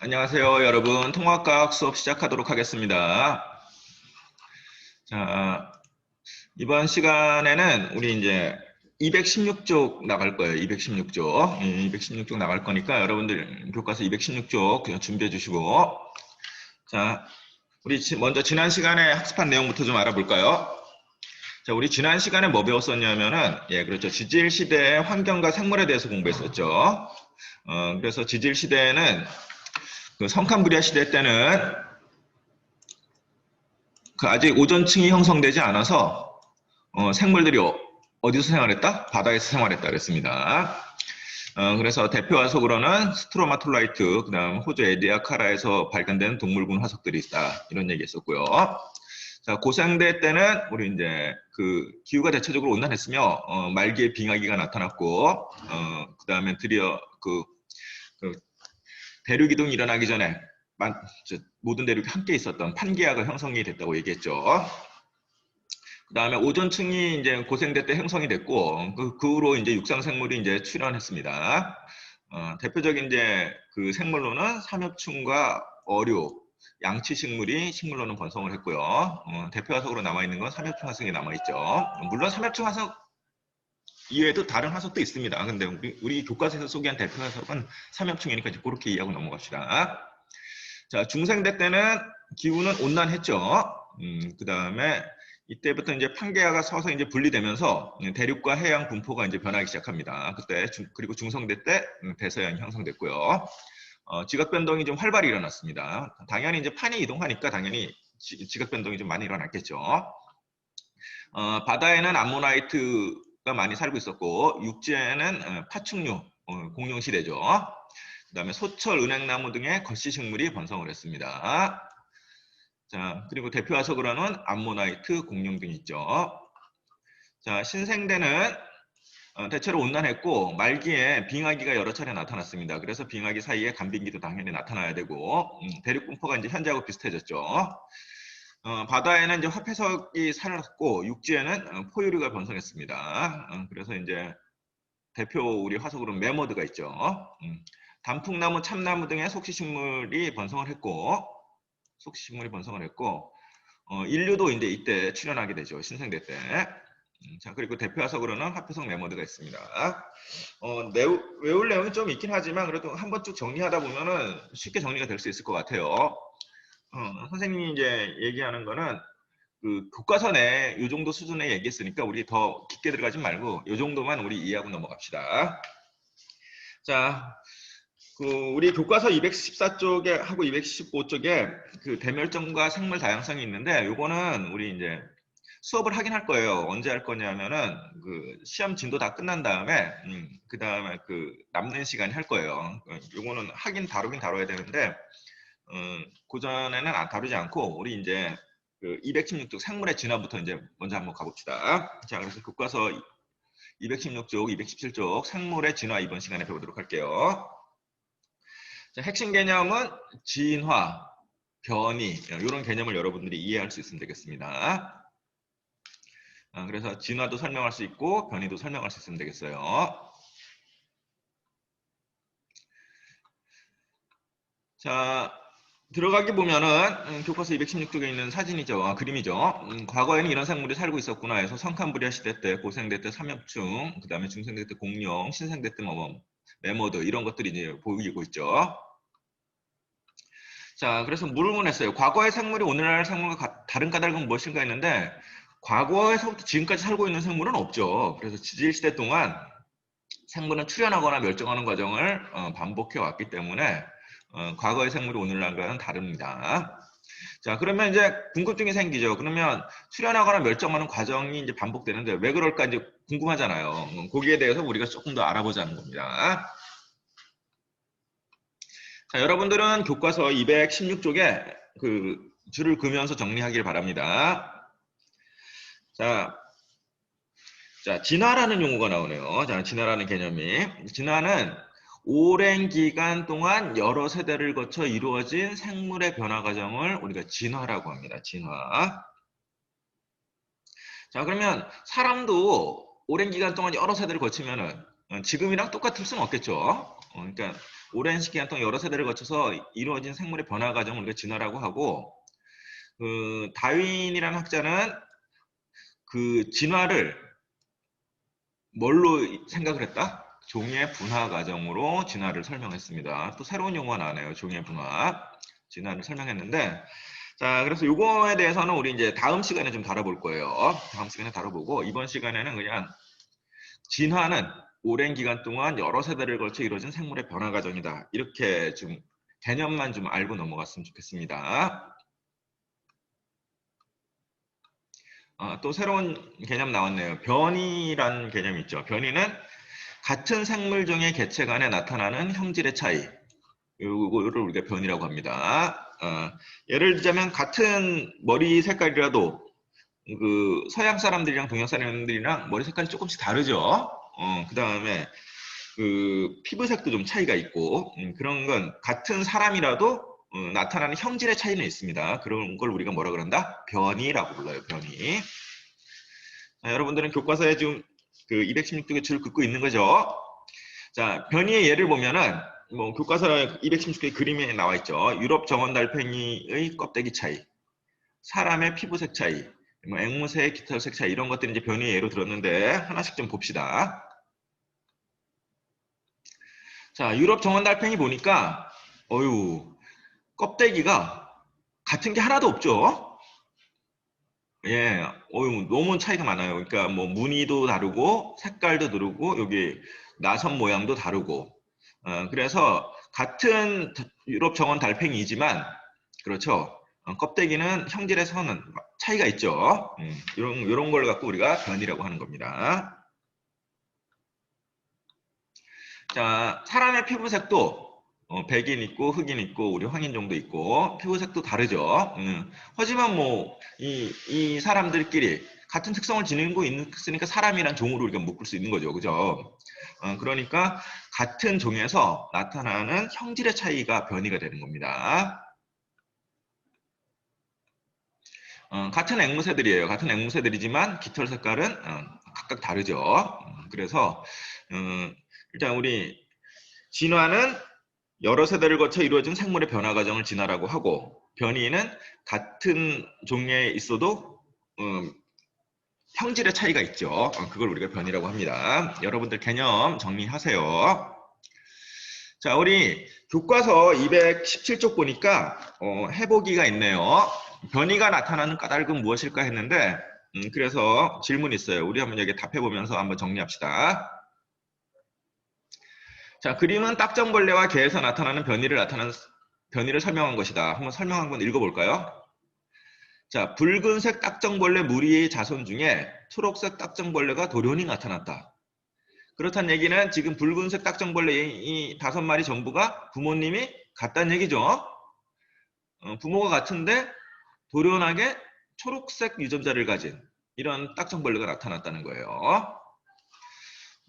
안녕하세요, 여러분. 통합과학 수업 시작하도록 하겠습니다. 자, 이번 시간에는 우리 이제 216쪽 나갈 거예요. 216쪽. 216쪽 나갈 거니까 여러분들 교과서 216쪽 그냥 준비해 주시고. 자, 우리 먼저 지난 시간에 학습한 내용부터 좀 알아볼까요? 자, 우리 지난 시간에 뭐 배웠었냐면은, 그렇죠. 지질 시대의 환경과 생물에 대해서 공부했었죠. 그래서 지질 시대에는 그 성칸브리아 시대 때는 그 아직 오존층이 형성되지 않아서 생물들이 어디서 생활했다? 바다에서 생활했다 그랬습니다. 그래서 대표 화석으로는 스트로마톨라이트, 그 다음 호주 에디아카라에서 발견된 동물군 화석들이 있다. 이런 얘기 했었고요. 자, 고생대 때는 우리 이제 그 기후가 대체적으로 온난했으며, 말기에 빙하기가 나타났고, 그 다음에 드디어 그 대륙 이동이 일어나기 전에 모든 대륙이 함께 있었던 판기아가 형성이 됐다고 얘기했죠. 그 다음에 오존층이 이제 고생대 때 형성이 됐고, 그 후로 이제 육상 생물이 이제 출현했습니다. 대표적인 이제 그 생물로는 삼엽충과 어류, 양치 식물로는 번성을 했고요. 대표 화석으로 남아있는 건 삼엽충 화석이 남아있죠. 물론 삼엽충 화석 이외에도 다른 화석도 있습니다. 근데 우리 교과서에서 소개한 대표 화석은 삼엽충이니까 이제 그렇게 이해하고 넘어갑시다. 자, 중생대 때는 기후는 온난했죠. 그 다음에 이때부터 이제 판게아가 서서 이제 분리되면서 대륙과 해양 분포가 이제 변하기 시작합니다. 그때 그리고 중성대 때 대서양이 형성됐고요. 지각 변동이 좀 활발히 일어났습니다. 당연히 이제 판이 이동하니까 당연히 지각 변동이 좀 많이 일어났겠죠. 바다에는 암모나이트가 많이 살고 있었고 육지에는 파충류, 공룡 시대죠. 그 다음에 소철, 은행나무 등의 거시식물이 번성을 했습니다. 자, 그리고 대표 화석으로는 암모나이트, 공룡 등이 있죠. 자, 신생대는 대체로 온난했고 말기에 빙하기가 여러 차례 나타났습니다. 그래서 빙하기 사이에 간빙기도 당연히 나타나야 되고 대륙 분포가 이제 현재하고 비슷해졌죠. 바다에는 이제 화폐석이 살았고 육지에는 포유류가 번성했습니다. 그래서 이제 대표 우리 화석으로는 메머드가 있죠. 단풍나무, 참나무 등의 속시식물이 번성을 했고 인류도 이제 이때 출현하게 되죠. 신생대 때. 자, 그리고 대표 화석으로는 화폐석 메머드가 있습니다. 외울 내용이 좀 있긴 하지만 그래도 한번 쭉 정리하다 보면은 쉽게 정리가 될 수 있을 것 같아요. 선생님이 이제 얘기하는 거는 그 교과서 내 이 정도 수준에 얘기했으니까 우리 더 깊게 들어가지 말고 이 정도만 우리 이해하고 넘어갑시다. 자, 그 우리 교과서 214쪽에 하고 215쪽에 그 대멸종과 생물 다양성이 있는데 요거는 우리 이제 수업을 하긴 할 거예요. 언제 할 거냐면은 그 시험 진도 다 끝난 다음에 그 다음에 그 남는 시간에 할 거예요. 요거는 다루긴 다뤄야 되는데 그 전에는 다루지 않고 우리 이제 그 216쪽 생물의 진화부터 이제 먼저 한번 가봅시다. 자, 그래서 교과서 216쪽, 217쪽 생물의 진화 이번 시간에 배우도록 할게요. 자, 핵심 개념은 진화, 변이 이런 개념을 여러분들이 이해할 수 있으면 되겠습니다. 그래서 진화도 설명할 수 있고 변이도 설명할 수 있으면 되겠어요. 자, 들어가기 보면은 교과서 216쪽에 있는 사진이죠. 그림이죠. 과거에는 이런 생물이 살고 있었구나 해서 성칸브리아 시대 때, 고생대 때 삼엽충, 그 다음에 중생대 때 공룡, 신생대 때 메머드 이런 것들이 이제 보이고 있죠. 자, 그래서 물음을 했어요. 과거의 생물이 오늘날 생물과 다른 까닭은 무엇인가 했는데 과거에서부터 지금까지 살고 있는 생물은 없죠. 그래서 지질시대 동안 생물은 출현하거나 멸종하는 과정을 반복해 왔기 때문에 과거의 생물이 오늘날과는 다릅니다. 자, 그러면 이제 궁금증이 생기죠. 그러면 출현하거나 멸종하는 과정이 이제 반복되는데 왜 그럴까 이제 궁금하잖아요. 거기에 대해서 우리가 조금 더 알아보자는 겁니다. 자, 여러분들은 교과서 216쪽에 그 줄을 그으면서 정리하길 바랍니다. 자, 진화라는 용어가 나오네요. 자, 진화라는 개념이. 진화는 오랜 기간 동안 여러 세대를 거쳐 이루어진 생물의 변화 과정을 우리가 진화라고 합니다. 진화. 자, 그러면 사람도 오랜 기간 동안 여러 세대를 거치면은 지금이랑 똑같을 수는 없겠죠. 그러니까 오랜 시간 동안 여러 세대를 거쳐서 이루어진 생물의 변화 과정을 우리가 진화라고 하고, 그 다윈이라는 학자는 그 진화를 뭘로 생각을 했다? 종의 분화 과정으로 진화를 설명했습니다. 또 새로운 용어가 나와요. 종의 분화, 진화를 설명했는데, 자, 그래서 요거에 대해서는 우리 이제 다음 시간에 좀 다뤄볼 거예요. 다음 시간에 다뤄보고, 이번 시간에는 그냥 진화는 오랜 기간 동안 여러 세대를 걸쳐 이루어진 생물의 변화 과정이다. 이렇게 좀 개념만 좀 알고 넘어갔으면 좋겠습니다. 또 새로운 개념 나왔네요. 변이란 개념이 있죠. 변이는 같은 생물종의 개체 간에 나타나는 형질의 차이. 요거를 우리가 변이라고 합니다. 예를 들자면 같은 머리 색깔이라도 그 서양 사람들이랑 동양 사람들이랑 머리 색깔이 조금씩 다르죠. 그 다음에 그 피부색도 좀 차이가 있고, 그런 건 같은 사람이라도 나타나는 형질의 차이는 있습니다. 그런 걸 우리가 뭐라 그런다? 변이라고 불러요. 변이. 여러분들은 교과서에 지금 그 216쪽에 줄 긋고 있는 거죠. 자, 변이의 예를 보면은 뭐 교과서 216개 그림에 나와 있죠. 유럽 정원 달팽이의 껍데기 차이, 사람의 피부색 차이, 뭐 앵무새의 깃털색 차이, 이런 것들이 이제 변이의 예로 들었는데 하나씩 좀 봅시다. 자, 유럽 정원 달팽이 보니까 어유 껍데기가 같은 게 하나도 없죠. 예, 어유 너무 차이가 많아요. 그러니까 뭐 무늬도 다르고 색깔도 다르고 여기 나선 모양도 다르고, 그래서 같은 유럽 정원 달팽이지만 그렇죠. 껍데기는 형질에서는 차이가 있죠. 이런 걸 갖고 우리가 변이라고 하는 겁니다. 자, 사람의 피부색도 백인 있고 흑인 있고 우리 황인 정도 있고 피부색도 다르죠. 하지만 뭐 이 사람들끼리 같은 특성을 지니고 있으니까 사람이란 종으로 우리가 묶을 수 있는 거죠. 그죠? 그러니까 같은 종에서 나타나는 형질의 차이가 변이가 되는 겁니다. 같은 앵무새들이에요. 같은 앵무새들이지만 깃털 색깔은 각각 다르죠. 그래서 일단 우리 진화는 여러 세대를 거쳐 이루어진 생물의 변화 과정을 진화라고 하고, 변이는 같은 종에 있어도 형질의 차이가 있죠. 그걸 우리가 변이라고 합니다. 여러분들 개념 정리하세요. 자, 우리 교과서 217쪽 보니까 해보기가 있네요. 변이가 나타나는 까닭은 무엇일까 했는데, 그래서 질문이 있어요. 우리 한번 여기 답해보면서 한번 정리합시다. 자, 그림은 딱정벌레와 개에서 나타나는 변이를 설명한 것이다. 한번 설명 한번 읽어볼까요? 자, 붉은색 딱정벌레 무리의 자손 중에 초록색 딱정벌레가 돌연히 나타났다. 그렇다는 얘기는 지금 붉은색 딱정벌레 이 5마리 전부가 부모님이 같다는 얘기죠. 부모가 같은데 돌연하게 초록색 유전자를 가진 이런 딱정벌레가 나타났다는 거예요.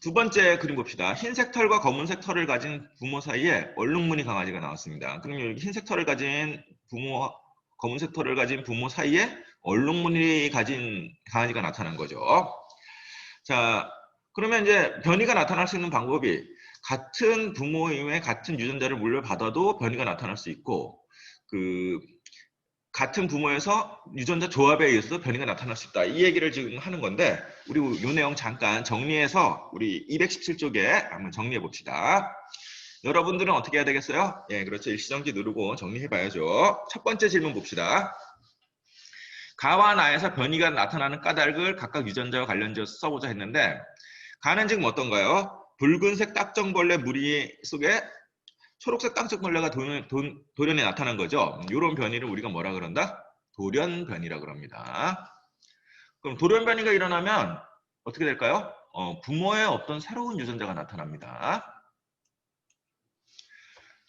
두 번째 그림 봅시다. 흰색 털과 검은색 털을 가진 부모 사이에 얼룩무늬 강아지가 나왔습니다. 그럼 여기 흰색 털을 가진 부모, 검은색 털을 가진 부모 사이에 얼룩무늬 가진 강아지가 나타난 거죠. 자, 그러면 이제 변이가 나타날 수 있는 방법이 같은 부모임의 같은 유전자를 물려받아도 변이가 나타날 수 있고, 그 같은 부모에서 유전자 조합에 의해서 변이가 나타날 수 있다. 이 얘기를 지금 하는 건데, 우리 이 내용 잠깐 정리해서 우리 217쪽에 한번 정리해 봅시다. 여러분들은 어떻게 해야 되겠어요? 예, 그렇죠. 일시정지 누르고 정리해 봐야죠. 첫 번째 질문 봅시다. 가와 나에서 변이가 나타나는 까닭을 각각 유전자와 관련지어서 써보자 했는데, 가는 지금 어떤가요? 붉은색 딱정벌레 무리 속에 초록색 딱정벌레가 돌연히 나타난 거죠. 이런 변이를 우리가 뭐라 그런다? 돌연변이라 그럽니다. 그럼 돌연변이가 일어나면 어떻게 될까요? 부모의 어떤 새로운 유전자가 나타납니다.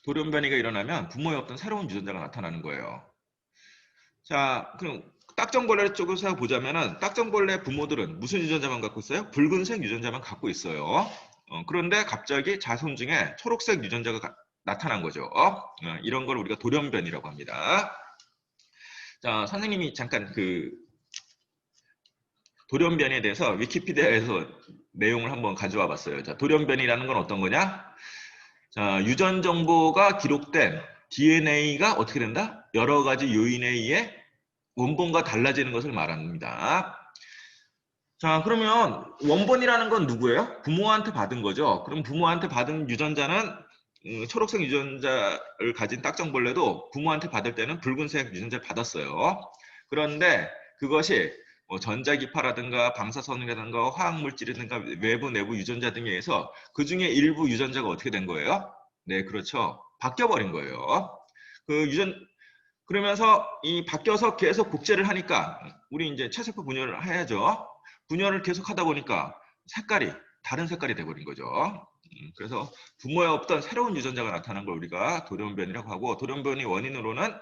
돌연변이가 일어나면 부모의 어떤 새로운 유전자가 나타나는 거예요. 자, 그럼 딱정벌레 쪽에서 보자면은 딱정벌레 부모들은 무슨 유전자만 갖고 있어요? 붉은색 유전자만 갖고 있어요. 그런데 갑자기 자손 중에 초록색 유전자가 나타난 거죠. 이런 걸 우리가 돌연변이라고 합니다. 자, 선생님이 잠깐 그 돌연변이에 대해서 위키피디아에서 내용을 한번 가져와 봤어요. 자, 돌연변이라는 건 어떤 거냐? 자, 유전 정보가 기록된 DNA가 어떻게 된다? 여러 가지 요인에 의해 원본과 달라지는 것을 말합니다. 자, 그러면 원본이라는 건 누구예요? 부모한테 받은 거죠. 그럼 부모한테 받은 유전자는 초록색 유전자를 가진 딱정벌레도 부모한테 받을 때는 붉은색 유전자를 받았어요. 그런데 그것이 뭐 전자기파라든가 방사선이라든가 화학물질이라든가 외부 내부 유전자 등에 의해서 그 중에 일부 유전자가 어떻게 된 거예요? 네, 그렇죠. 바뀌어버린 거예요. 그러면서 이 바뀌어서 계속 복제를 하니까 우리 이제 체세포 분열을 해야죠. 분열을 계속 하다 보니까 색깔이 다른 색깔이 돼버린 거죠. 그래서 부모에 없던 새로운 유전자가 나타난 걸 우리가 돌연변이라고 하고, 돌연변이 원인으로는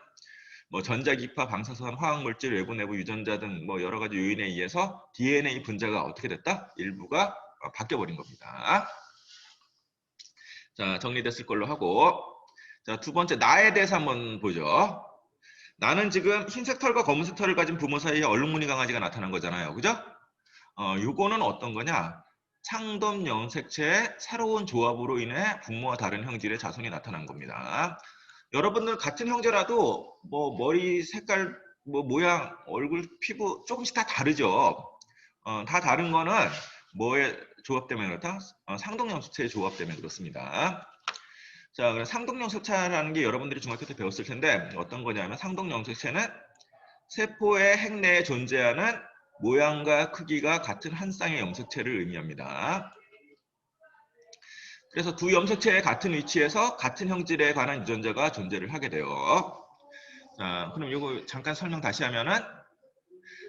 뭐 전자기파, 방사선, 화학물질, 외부 내부 유전자 등 뭐 여러 가지 요인에 의해서 DNA 분자가 어떻게 됐다? 일부가 바뀌어버린 겁니다. 자, 정리됐을 걸로 하고, 자, 두 번째 나에 대해서 한번 보죠. 나는 지금 흰색 털과 검은색 털을 가진 부모 사이에 얼룩무늬 강아지가 나타난 거잖아요. 그죠? 요거는 어떤 거냐? 상돔 염색체의 새로운 조합으로 인해 부모와 다른 형질의 자손이 나타난 겁니다. 여러분들 같은 형제라도 뭐 머리 색깔, 뭐 모양, 얼굴, 피부 조금씩 다 다르죠. 다 다른 거는 뭐의 조합 때문에 그렇다? 상동 염색체의 조합 때문에 그렇습니다. 자, 상동 염색체라는 게 여러분들이 중학교 때 배웠을 텐데 어떤 거냐면, 상동 염색체는 세포의 핵내에 존재하는 모양과 크기가 같은 한 쌍의 염색체를 의미합니다. 그래서 두 염색체의 같은 위치에서 같은 형질에 관한 유전자가 존재를 하게 돼요. 자, 그럼 이거 잠깐 설명 다시 하면은,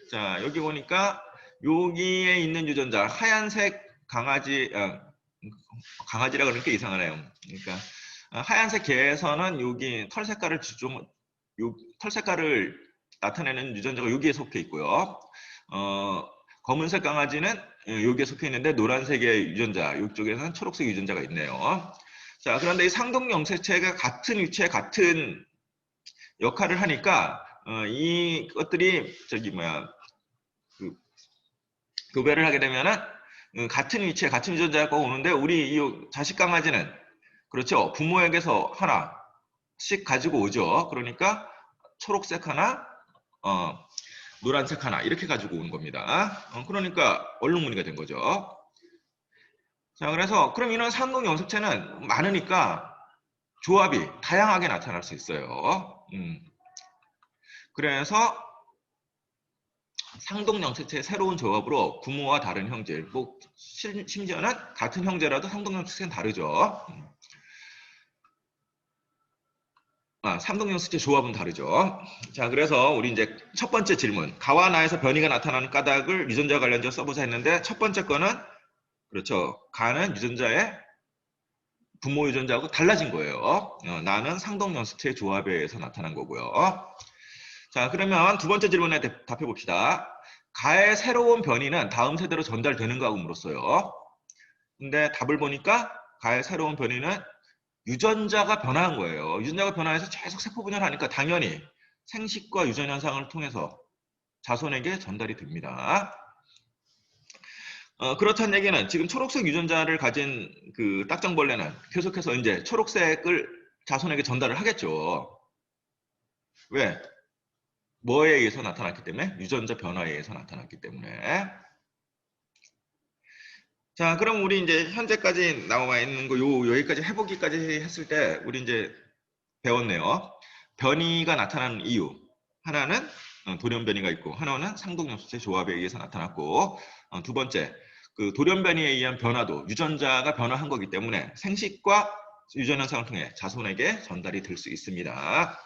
자, 여기 보니까 여기에 있는 유전자 하얀색 강아지, 강아지라 그러니까 이상하네요. 그러니까 하얀색 개에서는 여기 털 색깔을 털 색깔을 나타내는 유전자가 여기에 속해 있고요. 검은색 강아지는 여기에 속해 있는데 노란색의 유전자, 이쪽에는 초록색 유전자가 있네요. 자, 그런데 이 상동 염색체가 같은 위치에 같은 역할을 하니까 이것들이 교배를 하게 되면은 같은 위치에 같은 유전자가 오는데, 우리 이 자식 강아지는 그렇죠. 부모에게서 하나씩 가지고 오죠. 그러니까 초록색 하나, 노란색 하나 이렇게 가지고 온 겁니다. 그러니까 얼룩무늬가 된 거죠. 자, 그래서 그럼 이런 상동 염색체는 많으니까 조합이 다양하게 나타날 수 있어요. 그래서 상동 염색체의 새로운 조합으로 부모와 다른 형제, 뭐 심지어는 같은 형제라도 상동 염색체는 다르죠. 상동 염색체 조합은 다르죠. 자, 그래서 우리 이제 첫 번째 질문, 가와 나에서 변이가 나타나는 까닭을 유전자 관련해서 써보자 했는데, 첫 번째 거는 그렇죠. 가는 유전자의 부모 유전자하고 달라진 거예요. 나는 상동 염색체의 조합에 의해서 나타난 거고요. 자, 그러면 두 번째 질문에 답해 봅시다. 가의 새로운 변이는 다음 세대로 전달되는가 하고 물었어요. 근데 답을 보니까 가의 새로운 변이는 유전자가 변화한 거예요. 유전자가 변화해서 계속 세포 분열하니까 당연히 생식과 유전 현상을 통해서 자손에게 전달이 됩니다. 그렇다는 얘기는 지금 초록색 유전자를 가진 그 딱정벌레는 계속해서 이제 초록색을 자손에게 전달을 하겠죠. 왜? 뭐에 의해서 나타났기 때문에? 유전자 변화에 의해서 나타났기 때문에. 자, 그럼 우리 이제 현재까지 나와 있는 거 여기까지 해보기까지 했을 때 우리 이제 배웠네요. 변이가 나타나는 이유. 하나는 돌연변이가 있고, 하나는 상동염색체 조합에 의해서 나타났고, 두 번째, 그 돌연변이에 의한 변화도 유전자가 변화한 거기 때문에 생식과 유전 현상을 통해 자손에게 전달이 될 수 있습니다.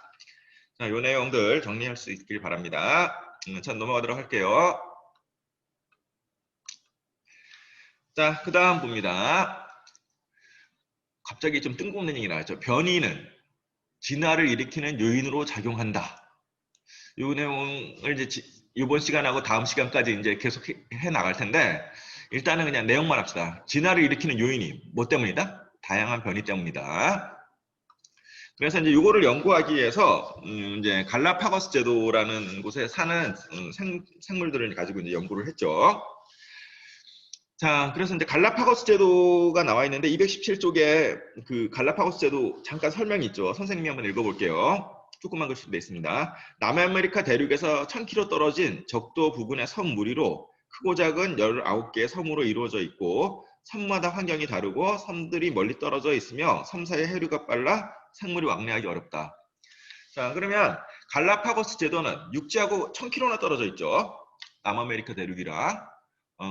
자, 이 내용들 정리할 수 있길 바랍니다. 자, 넘어가도록 할게요. 자, 그 다음 봅니다. 갑자기 좀 뜬금없는 얘기 나왔죠. 변이는 진화를 일으키는 요인으로 작용한다. 이 내용을 이제 이번 시간하고 다음 시간까지 이제 계속 해 나갈 텐데, 일단은 그냥 내용만 합시다. 진화를 일으키는 요인이 뭐 때문이다? 다양한 변이 때문이다. 그래서 이제 이거를 연구하기 위해서 이제 갈라파고스 제도라는 곳에 사는 생물들을 가지고 이제 연구를 했죠. 자, 그래서 이제 갈라파고스 제도가 나와 있는데 217쪽에 그 갈라파고스 제도 잠깐 설명이 있죠. 선생님이 한번 읽어볼게요. 조그만 글씨로 되어 있습니다. 남아메리카 대륙에서 1000km 떨어진 적도 부근의 섬 무리로 크고 작은 19개의 섬으로 이루어져 있고 섬마다 환경이 다르고 섬들이 멀리 떨어져 있으며 섬 사이의 해류가 빨라 생물이 왕래하기 어렵다. 자, 그러면 갈라파고스 제도는 육지하고 1000km나 떨어져 있죠. 남아메리카 대륙이라.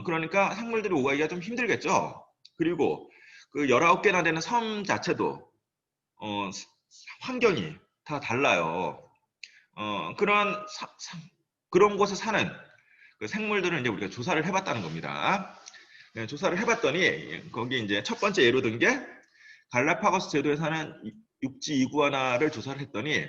그러니까 생물들이 오가기가 좀 힘들겠죠. 그리고 그 19개나 되는 섬 자체도 환경이 다 달라요. 그런 곳에 사는 그 생물들을 이제 우리가 조사를 해봤다는 겁니다. 네, 조사를 해봤더니 거기 이제 첫 번째 예로 든 게 갈라파고스 제도에 사는 육지 이구아나를 조사를 했더니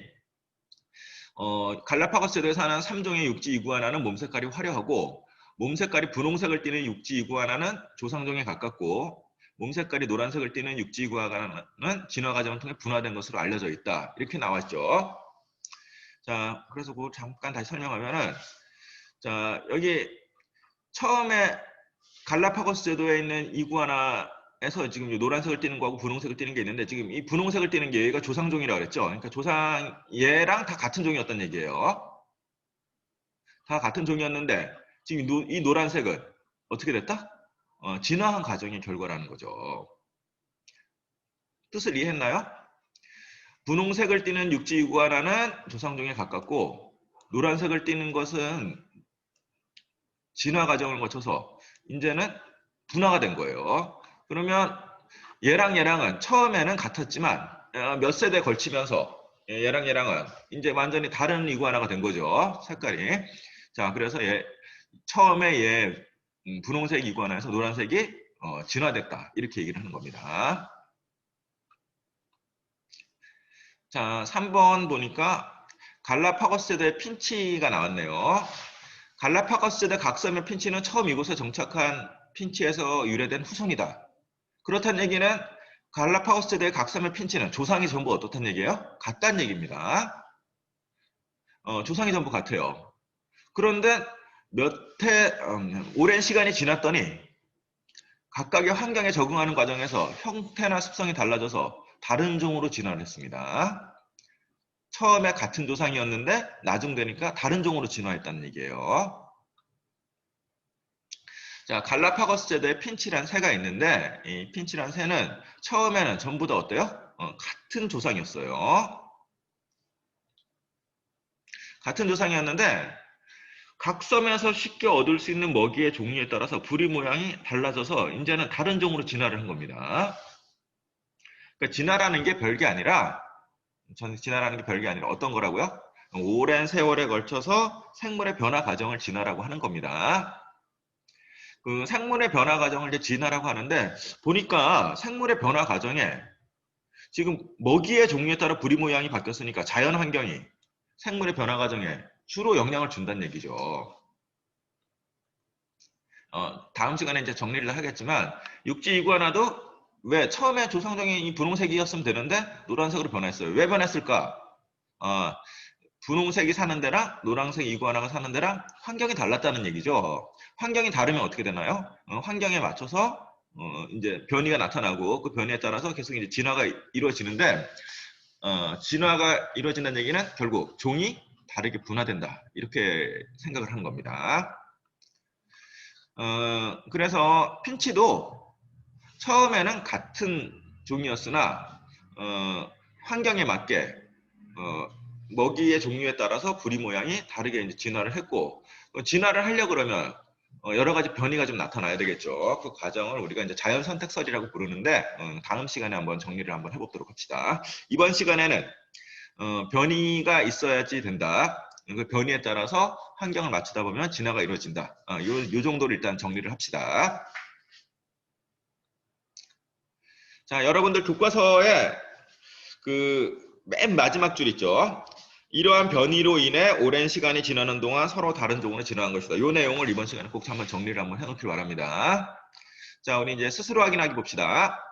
갈라파고스 제도에 사는 3종의 육지 이구아나는 몸 색깔이 화려하고 몸 색깔이 분홍색을 띠는 육지 이구아나는 조상종에 가깝고 몸 색깔이 노란색을 띠는 육지 이구아나는 진화 과정을 통해 분화된 것으로 알려져 있다. 이렇게 나왔죠. 자, 그래서 그거 잠깐 다시 설명하면은 자, 여기 처음에 갈라파고스 제도에 있는 이구아나에서 지금 노란색을 띠는 거하고 분홍색을 띠는 게 있는데 지금 이 분홍색을 띠는 게 얘가 조상종이라고 그랬죠. 그러니까 얘랑 다 같은 종이었단 얘기예요. 다 같은 종이었는데 지금 이 노란색은 어떻게 됐다? 진화한 과정의 결과라는 거죠. 뜻을 이해했나요? 분홍색을 띠는 육지 이구아나는 조상종에 가깝고 노란색을 띠는 것은 진화 과정을 거쳐서 이제는 분화가 된 거예요. 그러면 얘랑은 처음에는 같았지만 몇 세대 걸치면서 얘랑은 이제 완전히 다른 이구아나가 된 거죠. 색깔이. 자, 그래서 처음에 분홍색 이구아나에서 노란색이 진화됐다. 이렇게 얘기를 하는 겁니다. 자, 3번 보니까 갈라파고스 세대의 핀치가 나왔네요. 갈라파고스 세대 각섬의 핀치는 처음 이곳에 정착한 핀치에서 유래된 후손이다. 그렇다는 얘기는 갈라파고스 세대의 각섬의 핀치는 조상이 전부 어떻다는 얘기예요? 같다는 얘기입니다. 조상이 전부 같아요. 그런데 오랜 시간이 지났더니 각각의 환경에 적응하는 과정에서 형태나 습성이 달라져서 다른 종으로 진화를 했습니다. 처음에 같은 조상이었는데 나중되니까 다른 종으로 진화했다는 얘기예요. 자, 갈라파고스 제도에 핀치란 새가 있는데 이 핀치란 새는 처음에는 전부 다 어때요? 같은 조상이었어요. 같은 조상이었는데 각 섬에서 쉽게 얻을 수 있는 먹이의 종류에 따라서 부리 모양이 달라져서 이제는 다른 종으로 진화를 한 겁니다. 그러니까 진화라는 게 별게 아니라 어떤 거라고요? 오랜 세월에 걸쳐서 생물의 변화 과정을 진화라고 하는 겁니다. 그 생물의 변화 과정을 이제 진화라고 하는데 보니까 생물의 변화 과정에 지금 먹이의 종류에 따라 부리 모양이 바뀌었으니까 자연 환경이 생물의 변화 과정에 주로 영향을 준다는 얘기죠. 다음 시간에 이제 정리를 하겠지만 육지 이구아나도 왜 처음에 조상종이 이 분홍색이었으면 되는데 노란색으로 변했어요. 왜 변했을까? 분홍색이 사는 데랑 노란색 이구아나가 사는 데랑 환경이 달랐다는 얘기죠. 환경이 다르면 어떻게 되나요? 환경에 맞춰서 이제 변이가 나타나고 그 변이에 따라서 계속 이제 진화가 이루어지는데 진화가 이루어진다는 얘기는 결국 종이 다르게 분화된다 이렇게 생각을 하는 겁니다. 그래서 핀치도 처음에는 같은 종이었으나 환경에 맞게 먹이의 종류에 따라서 부리 모양이 다르게 이제 진화를 했고 진화를 하려고 그러면 여러 가지 변이가 좀 나타나야 되겠죠. 그 과정을 우리가 이제 자연 선택설이라고 부르는데 다음 시간에 한번 정리를 한번 해보도록 합시다. 이번 시간에는 변이가 있어야지 된다. 그 변이에 따라서 환경을 맞추다 보면 진화가 이루어진다. 요 정도를 일단 정리를 합시다. 자, 여러분들 교과서에 그 맨 마지막 줄 있죠. 이러한 변이로 인해 오랜 시간이 지나는 동안 서로 다른 종으로 진화한 것이다. 이 내용을 이번 시간에 꼭 한번 정리를 한번 해놓길 바랍니다. 자, 우리 이제 스스로 확인하기 봅시다.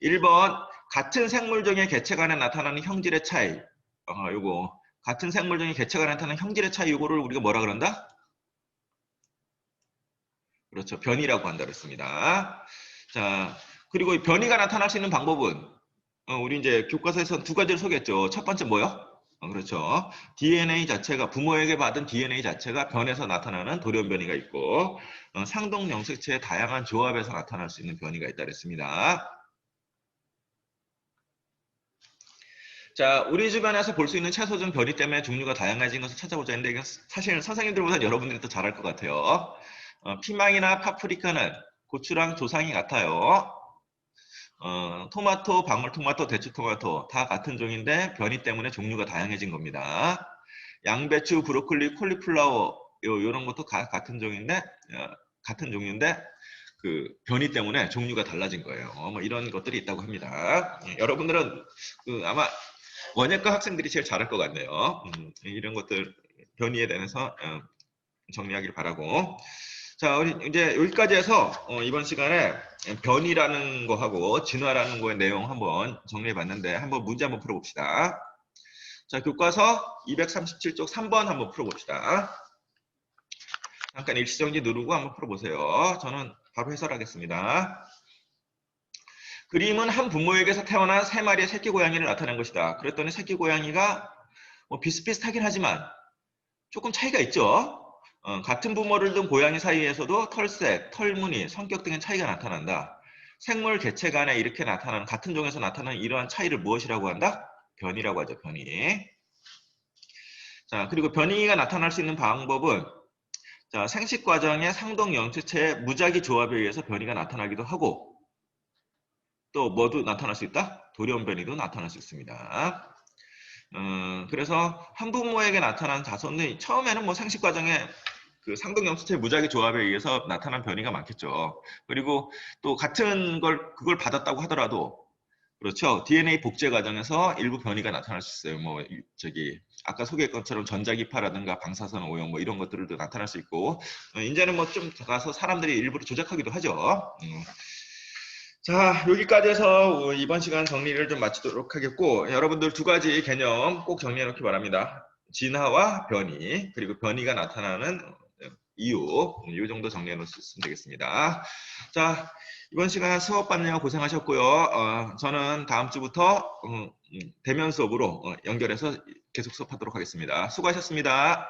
1번 같은 생물종의 개체 간에 나타나는 형질의 차이. 요거 같은 생물종의 개체 간에 나타나는 형질의 차이 요거를 우리가 뭐라 그런다? 그렇죠. 변이라고 한다 그랬습니다. 자, 그리고 이 변이가 나타날 수 있는 방법은 우리 이제 교과서에서 두 가지를 소개했죠. 첫 번째 뭐요? 그렇죠. DNA 자체가 부모에게 받은 DNA 자체가 변해서 나타나는 돌연 변이가 있고 상동 영색체의 다양한 조합에서 나타날 수 있는 변이가 있다 그랬습니다. 자, 우리 주변에서 볼 수 있는 채소 중 변이 때문에 종류가 다양해진 것을 찾아보자 했는데 이건 사실 선생님들보다 여러분들이 더 잘할 것 같아요. 피망이나 파프리카는 고추랑 조상이 같아요. 토마토, 방울토마토, 대추토마토 다 같은 종인데 변이 때문에 종류가 다양해진 겁니다. 양배추, 브로콜리, 콜리플라워 요런 것도 같은 종인데 같은 종류인데 그 변이 때문에 종류가 달라진 거예요. 뭐 이런 것들이 있다고 합니다. 여러분들은 아마 원예과 학생들이 제일 잘할 것 같네요. 이런 것들 변이에 대해서 정리하길 바라고. 자, 우리 이제 여기까지 해서 이번 시간에 변이라는 거하고 진화라는 거의 내용 한번 정리해 봤는데 한번 문제 한번 풀어봅시다. 자, 교과서 237쪽 3번 한번 풀어봅시다. 잠깐 일시정지 누르고 한번 풀어보세요. 저는 바로 해설하겠습니다. 그림은 한 부모에게서 태어난 세 마리의 새끼 고양이를 나타낸 것이다. 그랬더니 새끼 고양이가 뭐 비슷비슷하긴 하지만 조금 차이가 있죠. 같은 부모를 둔 고양이 사이에서도 털색, 털무늬, 성격 등의 차이가 나타난다. 생물 개체 간에 이렇게 나타나는 같은 종에서 나타나는 이러한 차이를 무엇이라고 한다? 변이라고 하죠. 변이. 자, 그리고 변이가 나타날 수 있는 방법은 자, 생식 과정의 상동 영체체의 무작위 조합에 의해서 변이가 나타나기도 하고 또 뭐도 나타날 수 있다? 돌연 변이도 나타날 수 있습니다. 그래서 한 부모에게 나타난 자손이 처음에는 뭐 생식 과정에 그 상동 영체체 무작위 조합에 의해서 나타난 변이가 많겠죠. 그리고 또 같은 그걸 받았다고 하더라도 그렇죠. DNA 복제 과정에서 일부 변이가 나타날 수 있어요. 뭐 저기 아까 소개했던 것처럼 전자기파라든가 방사선 오염 뭐 이런 것들도 나타날 수 있고 이제는 뭐 좀 가서 사람들이 일부러 조작하기도 하죠. 자, 여기까지 해서 이번 시간 정리를 좀 마치도록 하겠고 여러분들 두 가지 개념 꼭 정리해 놓기 바랍니다. 진화와 변이 그리고 변이가 나타나는 이유 이 정도 정리해 놓으시면 되겠습니다. 자, 이번 시간 수업 받느라 고생하셨고요. 저는 다음 주부터 대면 수업으로 연결해서 계속 수업하도록 하겠습니다. 수고하셨습니다.